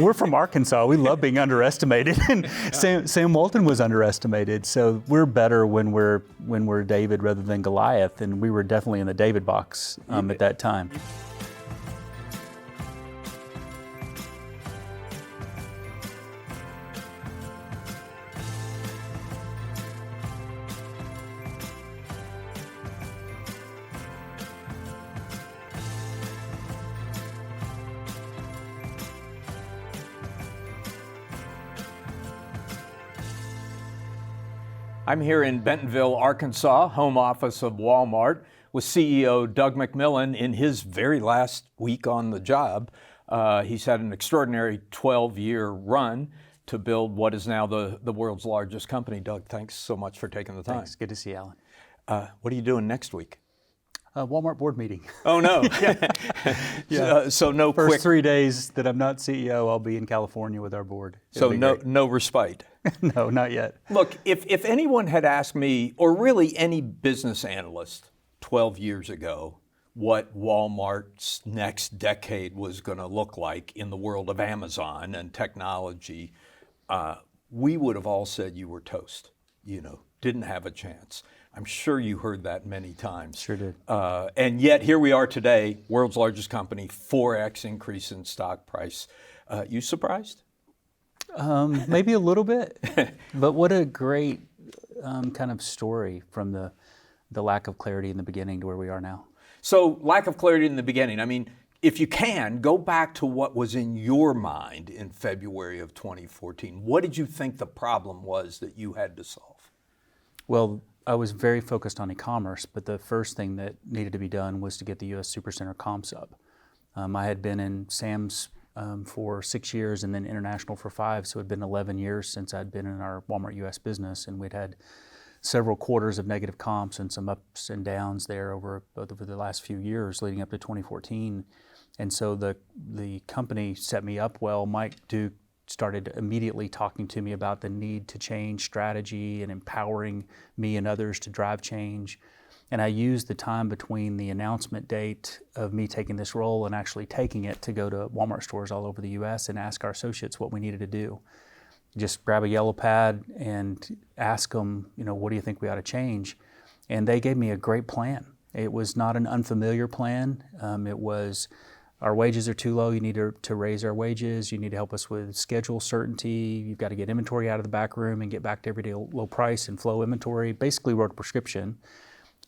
We're from Arkansas. We love being underestimated, and Sam Walton was underestimated. So we're better when we're David rather than Goliath, and we were definitely in the David box at that time. I'm here in Bentonville, Arkansas, home office of Walmart, with CEO Doug McMillon in his very last week on the job. He's had an extraordinary 12-year run to build what is now the world's largest company. Doug, thanks so much for taking the time. Thanks. Good to see you, Alan. What are you doing next week? Walmart board meeting. Oh, no. Yeah. So no First quick... 3 days that I'm not CEO, I'll be in California with our board. So no respite. No, not yet. Look, if anyone had asked me, or really any business analyst 12 years ago, what Walmart's next decade was going to look like in the world of Amazon and technology, we would have all said you were toast. Didn't have a chance. I'm sure you heard that many times. Sure did. And yet here we are today, world's largest company, 4x increase in stock price. You surprised? Maybe a little bit, but what a great kind of story from the lack of clarity in the beginning to where we are now. So lack of clarity in the beginning. I mean, if you can, go back to what was in your mind in February of 2014. What did you think the problem was that you had to solve? Well, I was very focused on e-commerce, but the first thing that needed to be done was to get the U.S. Supercenter comps up. I had been in Sam's for 6 years and then international for 5, so it had been 11 years since I'd been in our Walmart U.S. business, and we'd had several quarters of negative comps and some ups and downs there over the last few years leading up to 2014. And so the company set me up well. Mike Duke started immediately talking to me about the need to change strategy and empowering me and others to drive change. And I used the time between the announcement date of me taking this role and actually taking it to go to Walmart stores all over the U.S. and ask our associates what we needed to do. Just grab a yellow pad and ask them, what do you think we ought to change? And they gave me a great plan. It was not an unfamiliar plan. It was, our wages are too low, you need to raise our wages, you need to help us with schedule certainty, you've got to get inventory out of the back room and get back to everyday low price and flow inventory. Basically wrote a prescription.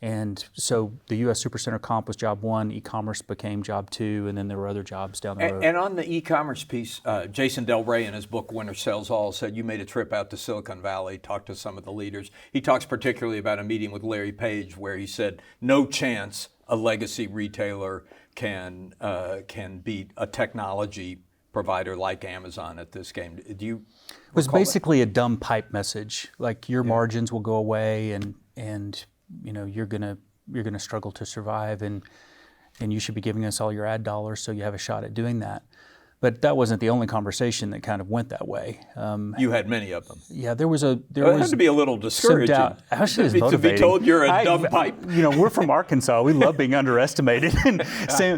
And so the U.S. Supercenter comp was job 1, e-commerce became job 2, and then there were other jobs down the road. And on the e-commerce piece, Jason Del Rey in his book, Winner Sells All, said you made a trip out to Silicon Valley, talked to some of the leaders. He talks particularly about a meeting with Larry Page where he said, no chance a legacy retailer can beat a technology provider like Amazon at this game. Do you It was basically a dumb pipe message, like your margins will go away and you're gonna struggle to survive, and you should be giving us all your ad dollars so you have a shot at doing that. But that wasn't the only conversation that kind of went that way. You had many of them. Yeah, there was it had to be a little discouraging. Actually, it was to be told you're a dumb pipe. We're from Arkansas. We love being underestimated, and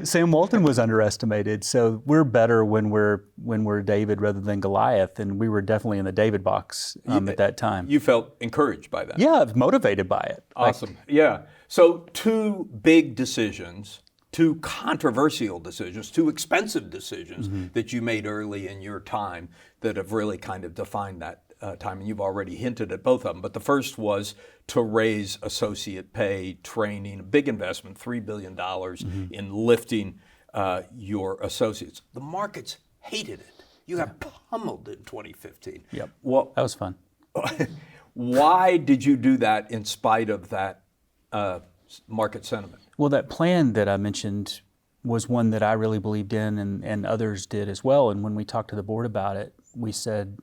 Sam Walton was underestimated. So we're better when we're David rather than Goliath, and we were definitely in the David box at that time. You felt encouraged by that. Yeah, I was motivated by it. Awesome. Yeah. So 2 big decisions. 2 controversial decisions, 2 expensive decisions that you made early in your time that have really kind of defined that time, and you've already hinted at both of them. But the first was to raise associate pay, training, a big investment, $3 billion in lifting your associates. The markets hated it. You got pummeled in 2015. Yep. Well, that was fun. Why did you do that in spite of that market sentiment? Well, that plan that I mentioned was one that I really believed in, and others did as well. And when we talked to the board about it, we said,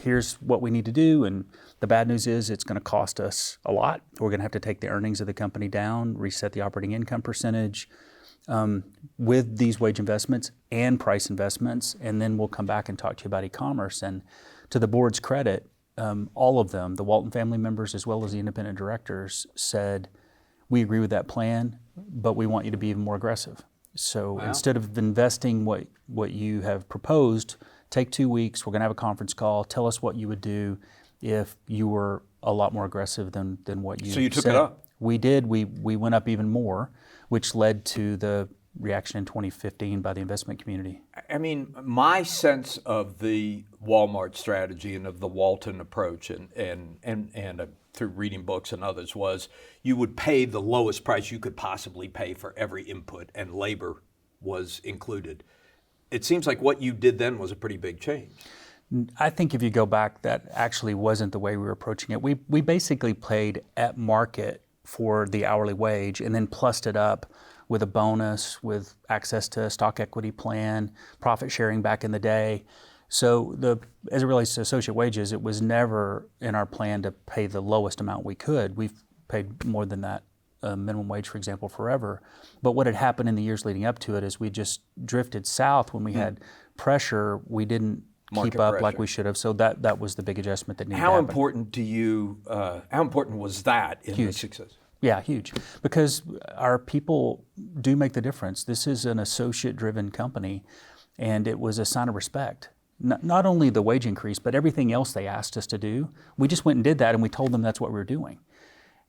here's what we need to do. And the bad news is it's going to cost us a lot. We're going to have to take the earnings of the company down, reset the operating income percentage with these wage investments and price investments. And then we'll come back and talk to you about e-commerce. And to the board's credit, all of them, the Walton family members as well as the independent directors, said, we agree with that plan, but we want you to be even more aggressive. So instead of investing what you have proposed take 2 weeks, we're going to have a conference call, tell us what you would do if you were a lot more aggressive than what you said. So you took it up? We did. We went up even more, which led to the reaction in 2015 by the investment community. I mean, my sense of the Walmart strategy and of the Walton approach, and through reading books and others, was you would pay the lowest price you could possibly pay for every input, and labor was included. It seems like what you did then was a pretty big change. I think if you go back, that actually wasn't the way we were approaching it. We basically paid at market for the hourly wage and then plussed it up with a bonus, with access to a stock equity plan, profit sharing back in the day. So as it relates to associate wages, it was never in our plan to pay the lowest amount we could. We've paid more than that minimum wage, for example, forever. But what had happened in the years leading up to it is we just drifted south. When we had pressure, we didn't keep up like we should have. So that was the big adjustment that needed to happen. How important was that in the success? Yeah, huge. Because our people do make the difference. This is an associate-driven company, and it was a sign of respect. Not only the wage increase, but everything else they asked us to do. We just went and did that, and we told them that's what we were doing.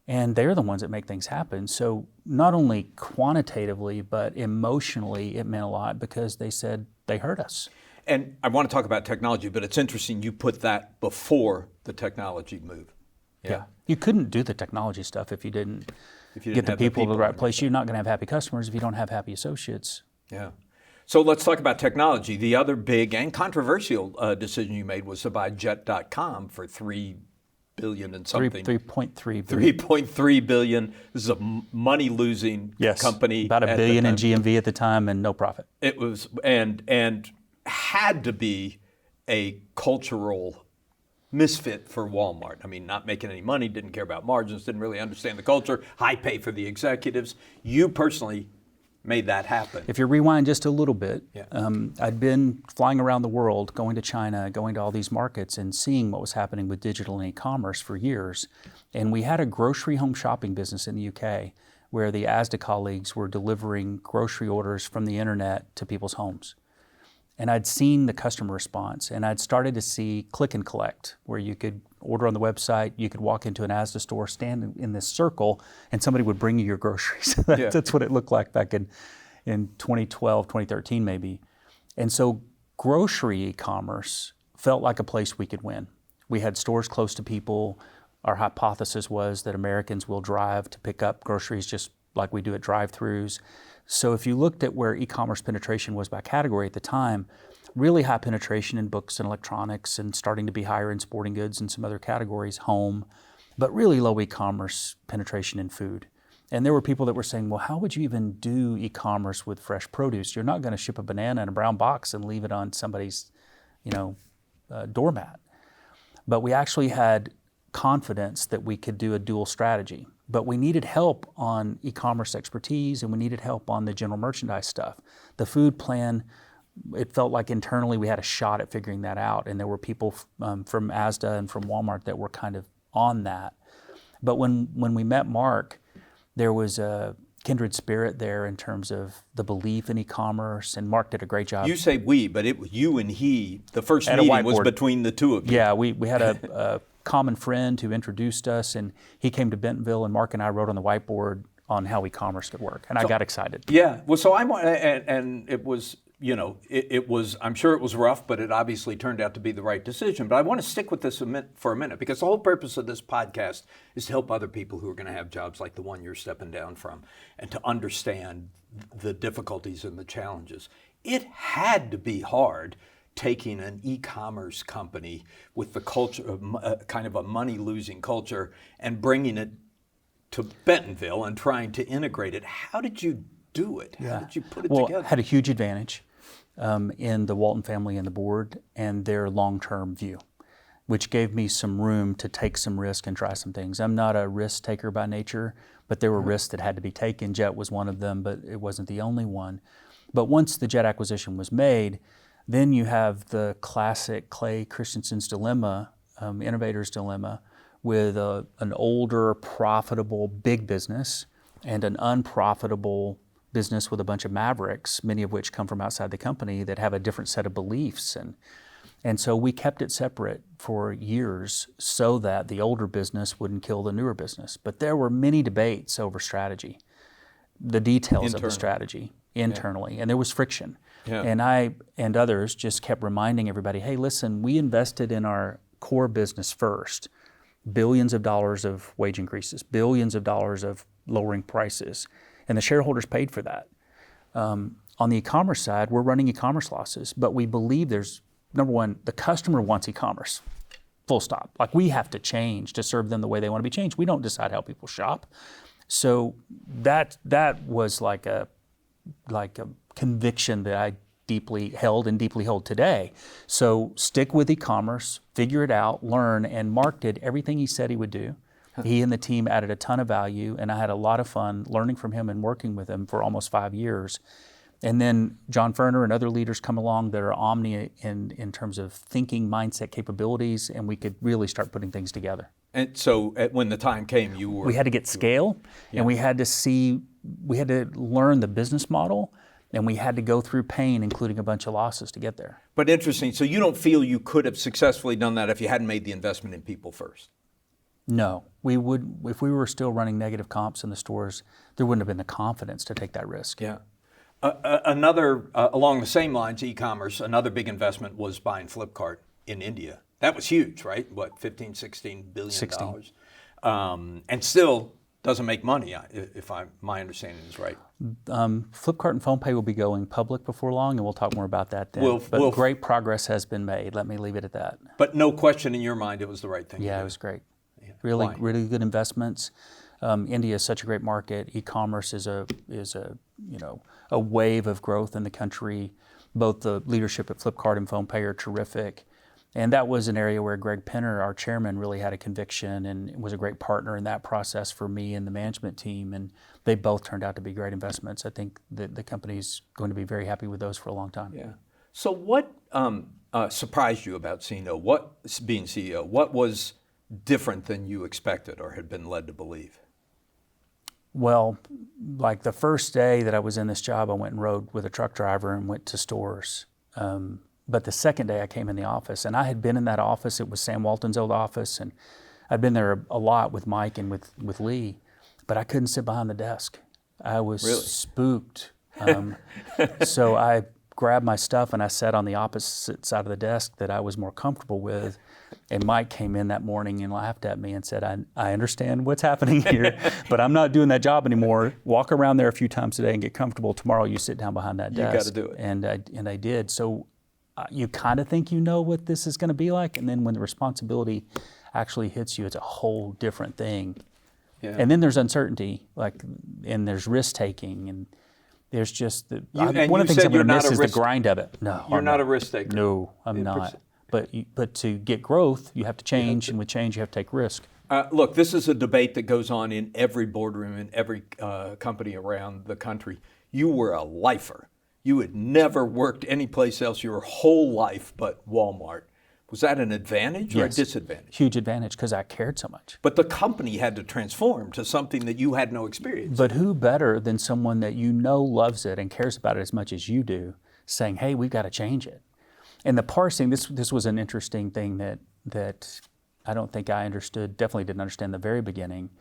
And they're the ones that make things happen. So not only quantitatively, but emotionally, it meant a lot because they said they heard us. And I want to talk about technology, but it's interesting you put that before the technology move. Yeah. You couldn't do the technology stuff if you didn't get the people to the right place. You're not going to have happy customers if you don't have happy associates. Yeah. So let's talk about technology. The other big and controversial decision you made was to buy Jet.com for $3 billion and something. 3.3 billion. 3.3 billion. This is a money-losing company. About $1 billion in GMV at the time and no profit. It was and had to be a cultural misfit for Walmart. I mean, not making any money, didn't care about margins, didn't really understand the culture, high pay for the executives. You personally made that happen. If you rewind just a little bit, I'd been flying around the world, going to China, going to all these markets and seeing what was happening with digital and e-commerce for years. And we had a grocery home shopping business in the UK where the Asda colleagues were delivering grocery orders from the internet to people's homes. And I'd seen the customer response, and I'd started to see click and collect, where you could order on the website, you could walk into an Asda store, stand in this circle, and somebody would bring you your groceries. That's what it looked like back in 2012, 2013 maybe. And so grocery e-commerce felt like a place we could win. We had stores close to people. Our hypothesis was that Americans will drive to pick up groceries just like we do at drive-thrus. So if you looked at where e-commerce penetration was by category at the time, really high penetration in books and electronics and starting to be higher in sporting goods and some other categories, home, but really low e-commerce penetration in food. And there were people that were saying, well, how would you even do e-commerce with fresh produce? You're not going to ship a banana in a brown box and leave it on somebody's, doormat. But we actually had confidence that we could do a dual strategy. But we needed help on e-commerce expertise, and we needed help on the general merchandise stuff. The food plan, it felt like internally we had a shot at figuring that out, and there were people from Asda and from Walmart that were kind of on that. But when we met Mark, there was a kindred spirit there in terms of the belief in e-commerce, and Mark did a great job. You say we, but it was you and he. The first meeting was between the two of you. Yeah, we had a common friend who introduced us, and he came to Bentonville, and Mark and I wrote on the whiteboard on how e-commerce could work, and I got excited. Yeah, well, so and it was, it was, I'm sure it was rough, but it obviously turned out to be the right decision. But I want to stick with this for a minute, because the whole purpose of this podcast is to help other people who are going to have jobs like the one you're stepping down from, and to understand the difficulties and the challenges. It had to be hard taking an e-commerce company with the culture of kind of a money-losing culture and bringing it to Bentonville and trying to integrate it. How did you do it? How did you put it together? Well, had a huge advantage in the Walton family and the board and their long-term view, which gave me some room to take some risk and try some things. I'm not a risk taker by nature, but there were risks that had to be taken. Jet was one of them, but it wasn't the only one. But once the Jet acquisition was made, then you have the classic Clay Christensen's dilemma, innovator's dilemma, with an older, profitable, big business and an unprofitable business with a bunch of mavericks, many of which come from outside the company that have a different set of beliefs. And And so we kept it separate for years so that the older business wouldn't kill the newer business. But there were many debates over strategy, the details of the strategy internally, and there was friction. Yeah. And I and others just kept reminding everybody, hey, listen, we invested in our core business first. Billions of dollars of wage increases, billions of dollars of lowering prices, and the shareholders paid for that. On the e-commerce side, we're running e-commerce losses, but we believe there's, number one, the customer wants e-commerce, full stop. Like, we have to change to serve them the way they want to be changed. We don't decide how people shop. So that was like a conviction that I deeply held and deeply hold today. So stick with e-commerce, figure it out, learn, and Mark did everything he said he would do. He and the team added a ton of value, and I had a lot of fun learning from him and working with him for almost 5 years. And then John Ferner and other leaders come along that are omni in terms of thinking, mindset, capabilities, and we could really start putting things together. And so when the time came, we had to get scale, and we had to learn the business model, and we had to go through pain, including a bunch of losses, to get there. But interesting, so you don't feel you could have successfully done that if you hadn't made the investment in people first? No, we would. If we were still running negative comps in the stores, there wouldn't have been the confidence to take that risk. Yeah. Another, along the same lines, e-commerce, another big investment was buying Flipkart in India. That was huge, right? What, $16 billion? 16. And still doesn't make money, if my understanding is right. Flipkart and PhonePe will be going public before long, and we'll talk more about that then. But great progress has been made. Let me leave it at that. But no question in your mind it was the right thing to do. Yeah, it was great. Yeah. Really good investments. India is such a great market. E-commerce is a wave of growth in the country. Both the leadership at Flipkart and PhonePe are terrific. And that was an area where Greg Penner, our chairman, really had a conviction and was a great partner in that process for me and the management team. And they both turned out to be great investments. I think that the company's going to be very happy with those for a long time. Yeah. So what surprised you about being CEO? What was different than you expected or had been led to believe? Well, like the first day that I was in this job, I went and rode with a truck driver and went to stores. But the second day I came in the office, and I had been in that office. It was Sam Walton's old office, and I'd been there a lot with Mike and with Lee, but I couldn't sit behind the desk. I was spooked. So I grabbed my stuff and I sat on the opposite side of the desk that I was more comfortable with. And Mike came in that morning and laughed at me and said, I understand what's happening here, but I'm not doing that job anymore. Walk around there a few times a day and get comfortable. Tomorrow you sit down behind that desk. You got to do it. And I did. So you kind of think you know what this is going to be like, and then when the responsibility actually hits you, it's a whole different thing. Yeah. And then there's uncertainty, and there's risk taking, and there's just one of the things I'm going to miss is the grind of it. No, you're not a risk taker. No, I'm not. But to get growth, you have to change, and with change, you have to take risk. Look, this is a debate that goes on in every boardroom in every company around the country. You were a lifer. You had never worked anyplace else your whole life but Walmart. Was that an advantage or a disadvantage? Huge advantage, because I cared so much. But the company had to transform to something that you had no experience. But who better than someone that you know loves it and cares about it as much as you do, saying, hey, we've got to change it. And the parsing, this was an interesting thing that I don't think I understood, definitely didn't understand in the very beginning.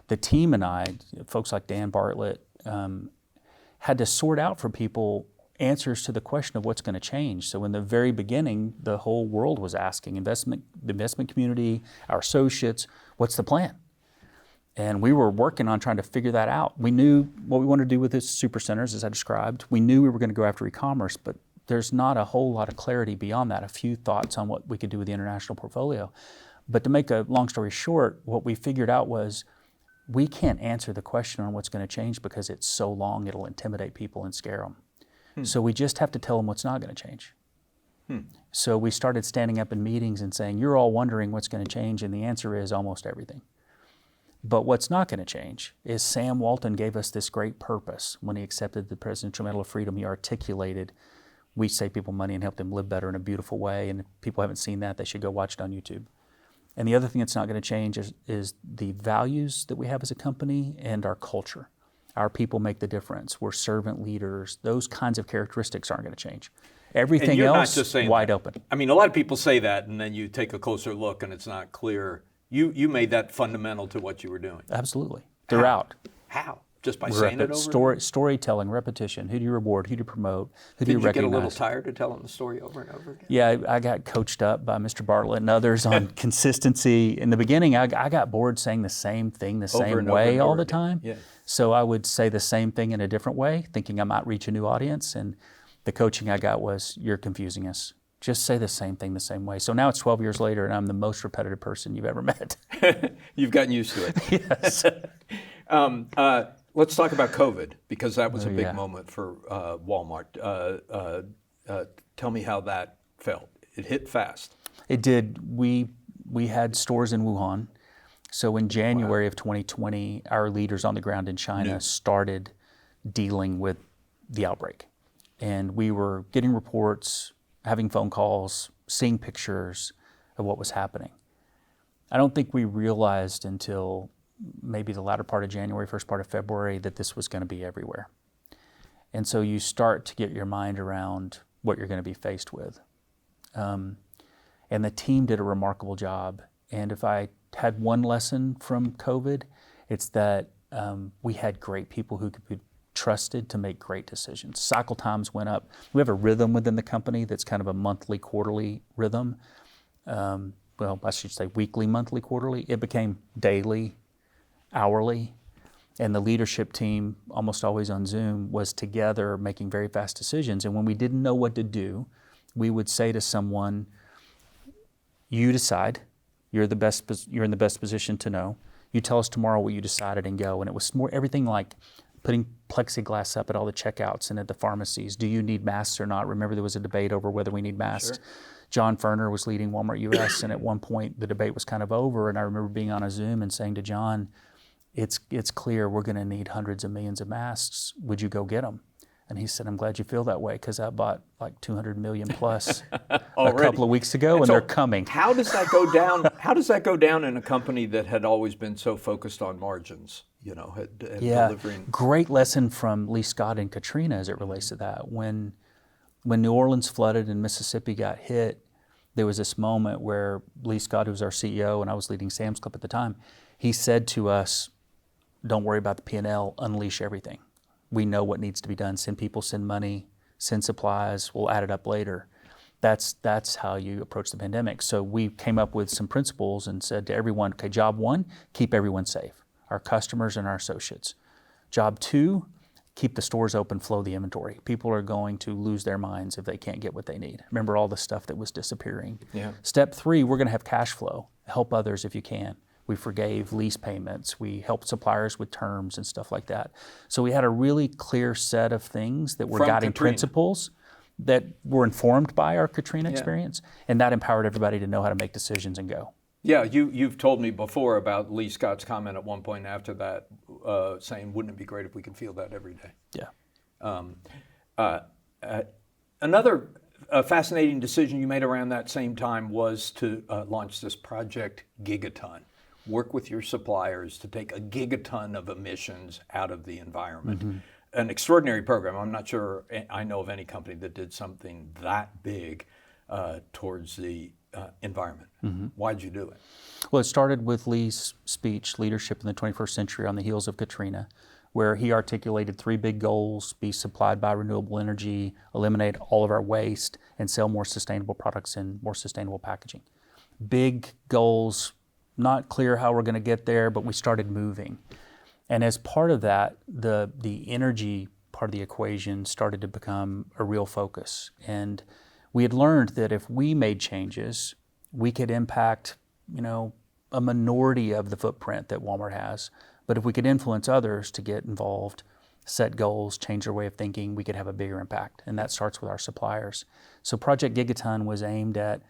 The team and I, folks like Dan Bartlett, had to sort out for people answers to the question of what's going to change. So in the very beginning, the whole world was asking, the investment community, our associates, what's the plan? And we were working on trying to figure that out. We knew what we wanted to do with the super centers, as I described. We knew we were going to go after e-commerce, but there's not a whole lot of clarity beyond that. A few thoughts on what we could do with the international portfolio. But to make a long story short, what we figured out was we can't answer the question on what's going to change because it's so long, it'll intimidate people and scare them. So we just have to tell them what's not going to change. So we started standing up in meetings and saying, you're all wondering what's going to change, and the answer is almost everything. But what's not going to change is Sam Walton gave us this great purpose. When he accepted the Presidential Medal of Freedom, he articulated, we save people money and help them live better in a beautiful way, and if people haven't seen that, they should go watch it on YouTube. And the other thing that's not going to change is the values that we have as a company and our culture. Our people make the difference. We're servant leaders. Those kinds of characteristics aren't going to change. Everything you're else not just saying wide that. open. I mean, a lot of people say that, and then you take a closer look, and it's not clear. You made that fundamental to what you were doing. Absolutely. Throughout. How? Just by saying it over? Storytelling, repetition. Who do you reward? Who do you promote? Who do you recognize? Did you get a little tired of telling the story over and over again? Yeah, I got coached up by Mr. Bartlett and others on consistency. In the beginning, I got bored saying the same thing the same way all the time. Yeah. So I would say the same thing in a different way, thinking I might reach a new audience. And the coaching I got was, you're confusing us. Just say the same thing the same way. So now it's 12 years later, and I'm the most repetitive person you've ever met. You've gotten used to it. Yes. Let's talk about COVID, because that was a big moment for Walmart. Tell me how that felt. It hit fast. It did. We had stores in Wuhan. So in January of 2020, our leaders on the ground in China started dealing with the outbreak. And we were getting reports, having phone calls, seeing pictures of what was happening. I don't think we realized until maybe the latter part of January, first part of February, that this was going to be everywhere. And so you start to get your mind around what you're going to be faced with. And the team did a remarkable job. And if I had one lesson from COVID, it's that we had great people who could be trusted to make great decisions. Cycle times went up. We have a rhythm within the company that's kind of a monthly, quarterly rhythm. Well, I should say weekly, monthly, quarterly. It became daily, hourly, and the leadership team, almost always on Zoom, was together making very fast decisions. And when we didn't know what to do, we would say to someone, you decide, you're in the best position to know. You tell us tomorrow what you decided and go. And it was more everything like putting plexiglass up at all the checkouts and at the pharmacies. Do you need masks or not? Remember, there was a debate over whether we need masks. Sure. John Ferner was leading Walmart US, and at one point the debate was kind of over, and I remember being on a Zoom and saying to John, it's clear we're going to need hundreds of millions of masks. Would you go get them? And he said, I'm glad you feel that way, because I bought like 200 million plus a couple of weeks ago, and so they're coming. How does that go down? How does that go down in a company that had always been so focused on margins? You know, delivering. Great lesson from Lee Scott and Katrina as it relates to that. When New Orleans flooded and Mississippi got hit, there was this moment where Lee Scott, who was our CEO, and I was leading Sam's Club at the time, he said to us, don't worry about the P&L, unleash everything. We know what needs to be done. Send people, send money, send supplies, we'll add it up later. That's how you approach the pandemic. So we came up with some principles and said to everyone, okay, job one, keep everyone safe, our customers and our associates. Job two, keep the stores open, flow the inventory. People are going to lose their minds if they can't get what they need. Remember all the stuff that was disappearing. Yeah. Step three, we're going to have cash flow. Help others if you can. We forgave lease payments. We helped suppliers with terms and stuff like that. So we had a really clear set of things that were guiding principles that were informed by our Katrina experience, and that empowered everybody to know how to make decisions and go. Yeah, you've told me before about Lee Scott's comment at one point after that, saying, wouldn't it be great if we could feel that every day? Yeah. Another fascinating decision you made around that same time was to launch this Project Gigaton. Work with your suppliers to take a gigaton of emissions out of the environment. Mm-hmm. An extraordinary program. I'm not sure I know of any company that did something that big towards the environment. Mm-hmm. Why'd you do it? Well, it started with Lee's speech, Leadership in the 21st Century, on the heels of Katrina, where he articulated 3 big goals: be supplied by renewable energy, eliminate all of our waste, and sell more sustainable products and more sustainable packaging. Big goals, not clear how we're going to get there, but we started moving. And as part of that, the energy part of the equation started to become a real focus. And we had learned that if we made changes, we could impact, a minority of the footprint that Walmart has. But if we could influence others to get involved, set goals, change their way of thinking, we could have a bigger impact. And that starts with our suppliers. So Project Gigaton was aimed at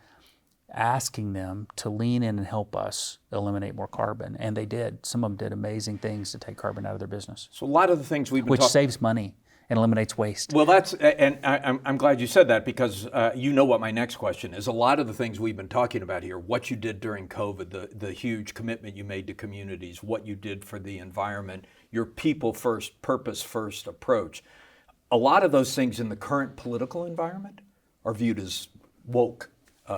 asking them to lean in and help us eliminate more carbon. And they did. Some of them did amazing things to take carbon out of their business. So a lot of the things we've been which saves money and eliminates waste. Well, I'm glad you said that, because you know what my next question is. A lot of the things we've been talking about here, what you did during COVID, the huge commitment you made to communities, what you did for the environment, your people first, purpose first approach. A lot of those things in the current political environment are viewed as woke.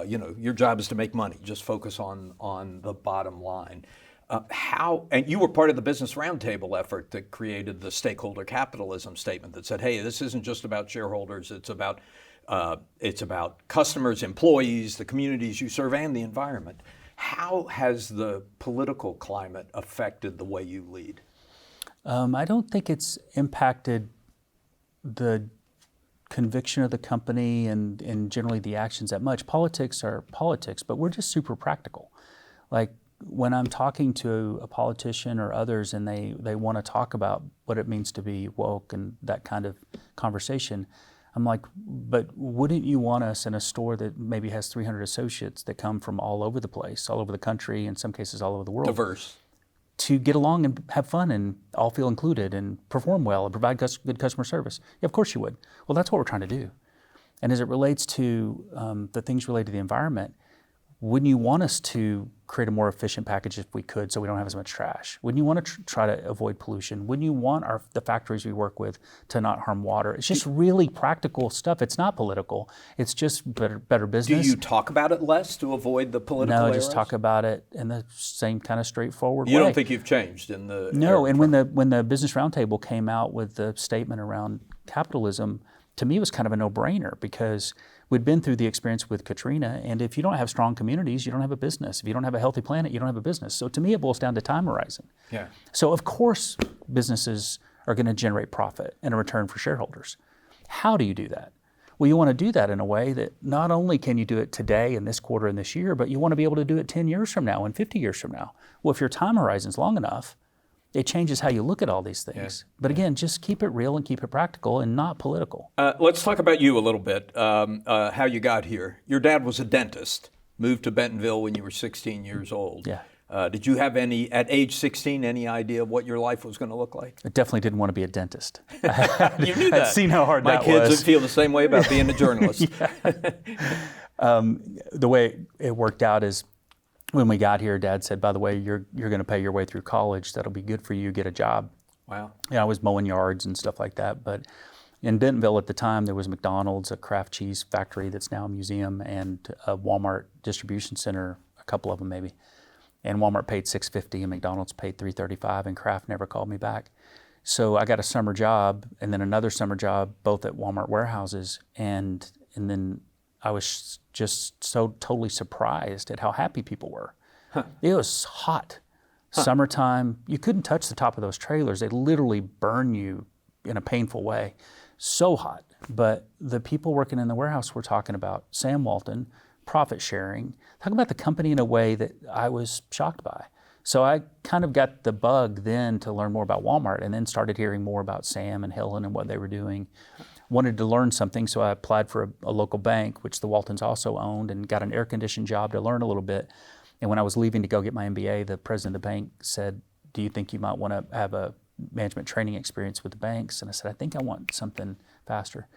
Your job is to make money. Just focus on the bottom line. And you were part of the Business Roundtable effort that created the Stakeholder capitalism statement that said, hey, this isn't just about shareholders, it's about customers, employees, the communities you serve, and the environment. How has the political climate affected the way you lead? I don't think it's impacted the conviction of the company and generally the actions that much. Politics are politics, but we're just super practical. Like when I'm talking to a politician or others and they want to talk about what it means to be woke and that kind of conversation, I'm like, but wouldn't you want us in a store that maybe has 300 associates that come from all over the place, all over the country, in some cases all over the world? Diverse. To get along and have fun and all feel included and perform well and provide good customer service. Yeah, of course you would. Well, that's what we're trying to do. And as it relates to the things related to the environment, wouldn't you want us to create a more efficient package if we could so we don't have as much trash? Wouldn't you want to try to avoid pollution? Wouldn't you want the factories we work with to not harm water? It's just really practical stuff. It's not political. It's just better business. Do you talk about it less to avoid the political No, arrows? just talk about it in the same kind of straightforward way. You don't think you've changed in the... No, and when the Business Roundtable came out with the statement around capitalism, to me it was kind of a no-brainer because we'd been through the experience with Katrina, and if you don't have strong communities, you don't have a business. If you don't have a healthy planet, you don't have a business. So to me, it boils down to time horizon. Yeah. So of course, businesses are going to generate profit and a return for shareholders. How do you do that? Well, you want to do that in a way that not only can you do it today in this quarter and this year, but you want to be able to do it 10 years from now and 50 years from now. Well, if your time horizon's long enough, it changes how you look at all these things. Yeah. But again, just keep it real and keep it practical and not political. Let's talk about you a little bit, how you got here. Your dad was a dentist, moved to Bentonville when you were 16 years old. Yeah. Did you have at age 16, any idea of what your life was going to look like? I definitely didn't want to be a dentist. You knew that. I'd seen how hard that was. My kids would feel the same way about being a journalist. The way it worked out is, when we got here, Dad said, by the way, you're going to pay your way through college. That'll be good for you. Get a job. Wow. I was mowing yards and stuff like that. But in Bentonville at the time, there was McDonald's, a Kraft cheese factory that's now a museum, and a Walmart distribution center, a couple of them maybe. And Walmart paid $6.50 and McDonald's paid $3.35, and Kraft never called me back. So I got a summer job and then another summer job, both at Walmart warehouses. And then I was just so totally surprised at how happy people were. Huh. It was hot. Huh. Summertime, you couldn't touch the top of those trailers. They literally burn you in a painful way. So hot. But the people working in the warehouse were talking about Sam Walton, profit sharing, talking about the company in a way that I was shocked by. So I kind of got the bug then to learn more about Walmart, and then started hearing more about Sam and Helen and what they were doing. Wanted to learn something, so I applied for a local bank, which the Waltons also owned, and got an air-conditioned job to learn a little bit. And when I was leaving to go get my MBA, the president of the bank said, do you think you might want to have a management training experience with the banks? And I said, I think I want something faster.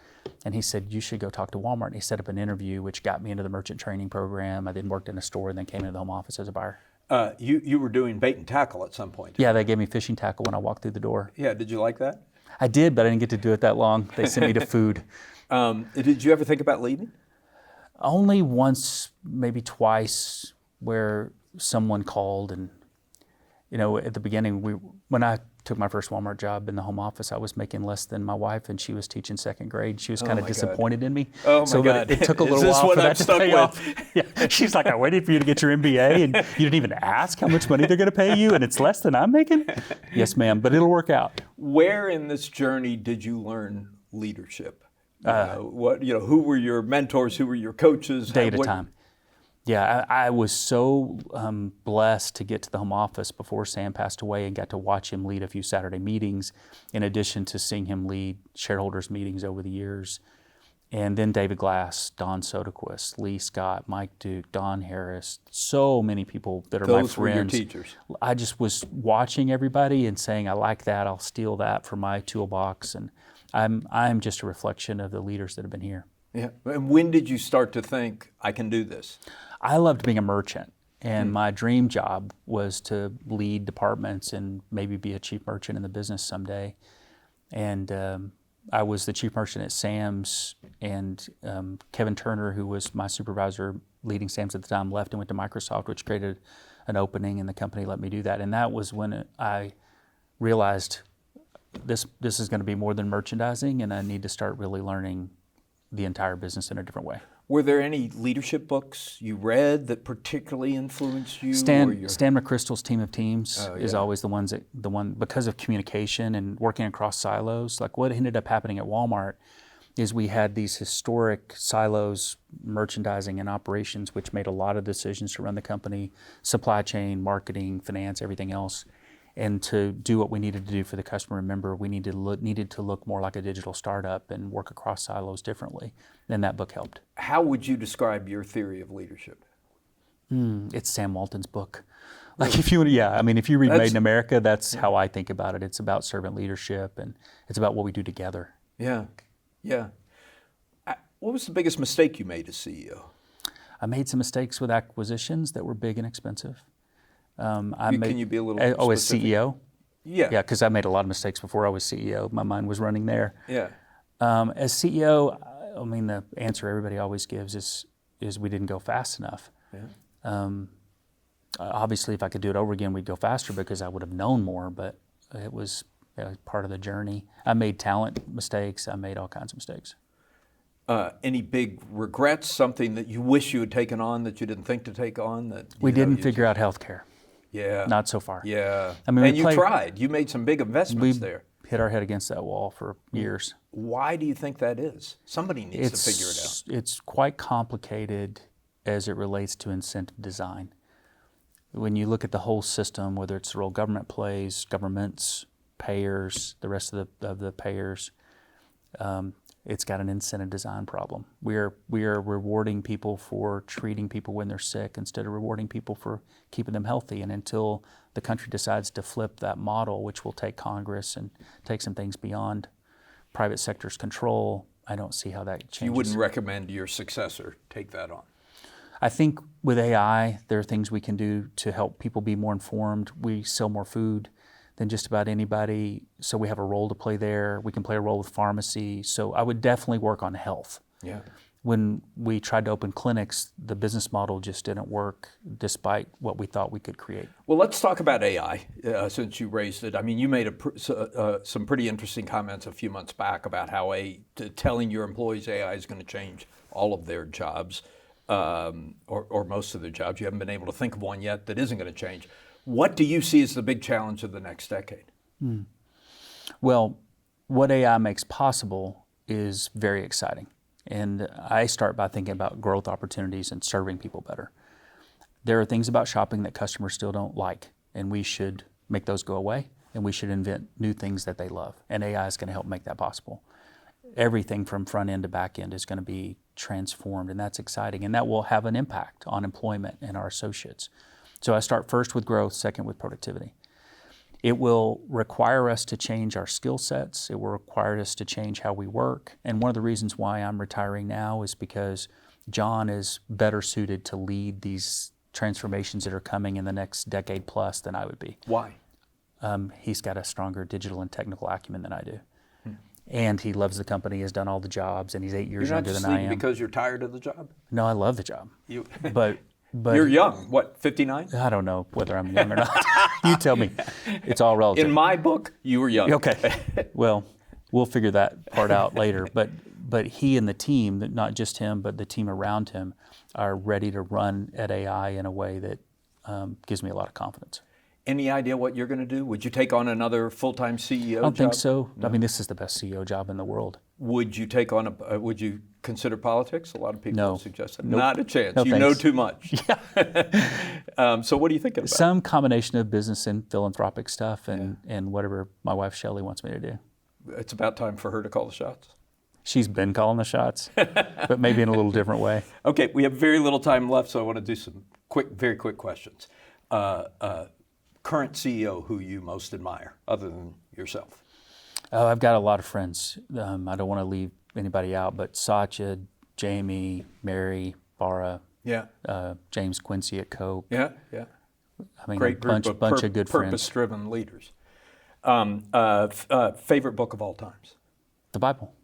And he said, you should go talk to Walmart. And he set up an interview, which got me into the merchant training program. I then worked in a store and then came into the home office as a buyer. You were doing bait and tackle at some point. Yeah, they gave me fishing tackle when I walked through the door. Yeah, did you like that? I did, but I didn't get to do it that long. They sent me to food. Did you ever think about leaving? Only once, maybe twice, where someone called, and at the beginning, when I took my first Walmart job in the home office, I was making less than my wife, and she was teaching second grade. She was kind of disappointed in me. Oh my God! It took a little while for that to pay off. Yeah. She's like, I waited for you to get your MBA, and you didn't even ask how much money they're going to pay you, and it's less than I'm making. Yes, ma'am, but it'll work out. Where in this journey did you learn leadership? Who were your mentors? Who were your coaches? Day at a time. Yeah, I was so blessed to get to the home office before Sam passed away and got to watch him lead a few Saturday meetings, in addition to seeing him lead shareholders meetings over the years. And then David Glass, Don Soderquist, Lee Scott, Mike Duke, Don Harris, so many people that are my friends. Those were your teachers. I just was watching everybody and saying, I like that, I'll steal that for my toolbox. And I'm just a reflection of the leaders that have been here. Yeah. And when did you start to think, I can do this? I loved being a merchant, and my dream job was to lead departments and maybe be a chief merchant in the business someday. And I was the chief merchant at Sam's, and Kevin Turner, who was my supervisor leading Sam's at the time, left and went to Microsoft, which created an opening, and the company let me do that. And that was when I realized this is going to be more than merchandising, and I need to start really learning the entire business in a different way. Were there any leadership books you read that particularly influenced you? Stan McChrystal's Team of Teams is yeah. always the one because of communication and working across silos. Like what ended up happening at Walmart is we had these historic silos, merchandising and operations, which made a lot of decisions to run the company, supply chain, marketing, finance, everything else. And to do what we needed to do for the customer and member, we needed to look more like a digital startup and work across silos differently. And that book helped. How would you describe your theory of leadership? It's Sam Walton's book. Like if you read Made in America, that's how I think about it. It's about servant leadership, and it's about what we do together. Yeah, yeah. What was the biggest mistake you made as CEO? I made some mistakes with acquisitions that were big and expensive. Can you be a little specific? As CEO? Yeah. Yeah, because I made a lot of mistakes before I was CEO. My mind was running there. Yeah. As CEO, I mean, the answer everybody always gives is we didn't go fast enough. Yeah. Obviously, if I could do it over again, we'd go faster because I would have known more, but it was part of the journey. I made talent mistakes. I made all kinds of mistakes. Any big regrets, something that you wish you had taken on that you didn't think to take on? That we didn't figure out healthcare. Yeah. Not so far. Yeah. I mean, and you tried. You made some big investments there. Hit our head against that wall for years. Why do you think that is? Somebody needs to figure it out. It's quite complicated as it relates to incentive design. When you look at the whole system, whether it's the role government plays, governments, payers, the rest of the payers, it's got an incentive design problem. We are rewarding people for treating people when they're sick instead of rewarding people for keeping them healthy. And until the country decides to flip that model, which will take Congress and take some things beyond private sector's control, I don't see how that changes. You wouldn't recommend your successor take that on? I think with AI, there are things we can do to help people be more informed. We sell more food than just about anybody, so we have a role to play there. We can play a role with pharmacy, so I would definitely work on health. Yeah. When we tried to open clinics, the business model just didn't work despite what we thought we could create. Well, let's talk about AI since you raised it. I mean, you made some pretty interesting comments a few months back about how telling your employees AI is going to change all of their jobs, or most of their jobs. You haven't been able to think of one yet that isn't going to change. What do you see as the big challenge of the next decade? Well, what AI makes possible is very exciting. And I start by thinking about growth opportunities and serving people better. There are things about shopping that customers still don't like, and we should make those go away, and we should invent new things that they love. And AI is going to help make that possible. Everything from front end to back end is going to be transformed, and that's exciting. And that will have an impact on employment and our associates. So I start first with growth, second with productivity. It will require us to change our skill sets. It will require us to change how we work. And one of the reasons why I'm retiring now is because John is better suited to lead these transformations that are coming in the next decade plus than I would be. Why? He's got a stronger digital and technical acumen than I do. And he loves the company, has done all the jobs, and he's 8 years younger than I am. You're not just leaving because you're tired of the job? No, I love the job. But you're young. What, 59? I don't know whether I'm young or not. You tell me. It's all relative. In my book, you were young. Okay. Well, we'll figure that part out later. But he and the team, not just him, but the team around him, are ready to run at AI in a way that gives me a lot of confidence. Any idea what you're going to do? Would you take on another full-time CEO job? I don't think so. No. I mean, this is the best CEO job in the world. Would you take on would you consider politics? A lot of people have suggested. Nope. Not a chance. No, you thanks. know too much. Yeah. So what are you thinking about? Some combination of business and philanthropic stuff and whatever my wife Shelley wants me to do. It's about time for her to call the shots. She's been calling the shots, but maybe in a little different way. Okay, we have very little time left, so I want to do some very quick questions. Current CEO who you most admire, other than yourself? I've got a lot of friends. I don't want to leave anybody out, but Satya, Jamie, Mary, Bara, James Quincy at Coke. Yeah. I mean, Great bunch of good friends. Purpose-driven leaders. Favorite book of all times? The Bible.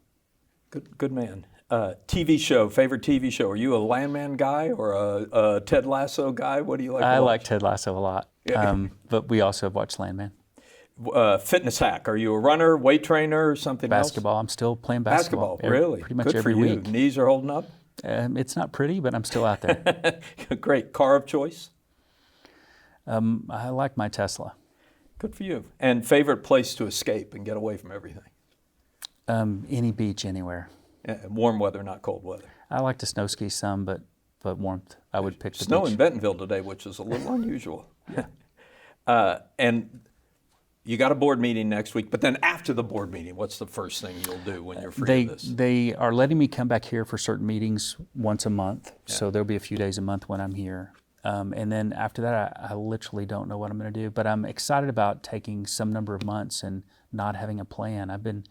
Good man. TV show, favorite TV show. Are you a Landman guy or a Ted Lasso guy? What do you like to watch? I like Ted Lasso a lot, but we also have watched Landman. Fitness hack. Are you a runner, weight trainer, or something Basketball. else? I'm still playing basketball. Really? Pretty much Good every for you. week. Knees are holding up? It's not pretty, but I'm still out there. Great. Car of choice? I like my Tesla. Good for you. And favorite place to escape and get away from everything? Any beach, anywhere. Warm weather, not cold weather. I like to snow ski some, but warmth. I would pick the Snow beach. in Bentonville today, which is a little unusual. Yeah. And you got a board meeting next week, but then after the board meeting, what's the first thing you'll do when you're free of this? They are letting me come back here for certain meetings once a month, so there'll be a few days a month when I'm here. And then after that, I literally don't know what I'm going to do, but I'm excited about taking some number of months and not having a plan. I've been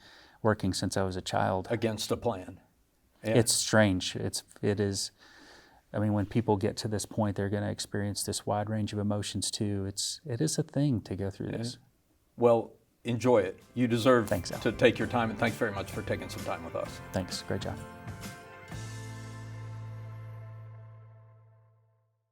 working since I was a child. Against a plan. Yeah. It's strange. It is. I mean, when people get to this point, they're going to experience this wide range of emotions too. It is a thing to go through this. Well, enjoy it. You deserve Thanks, Al. to take your time, and thanks very much for taking some time with us. Thanks. Great job.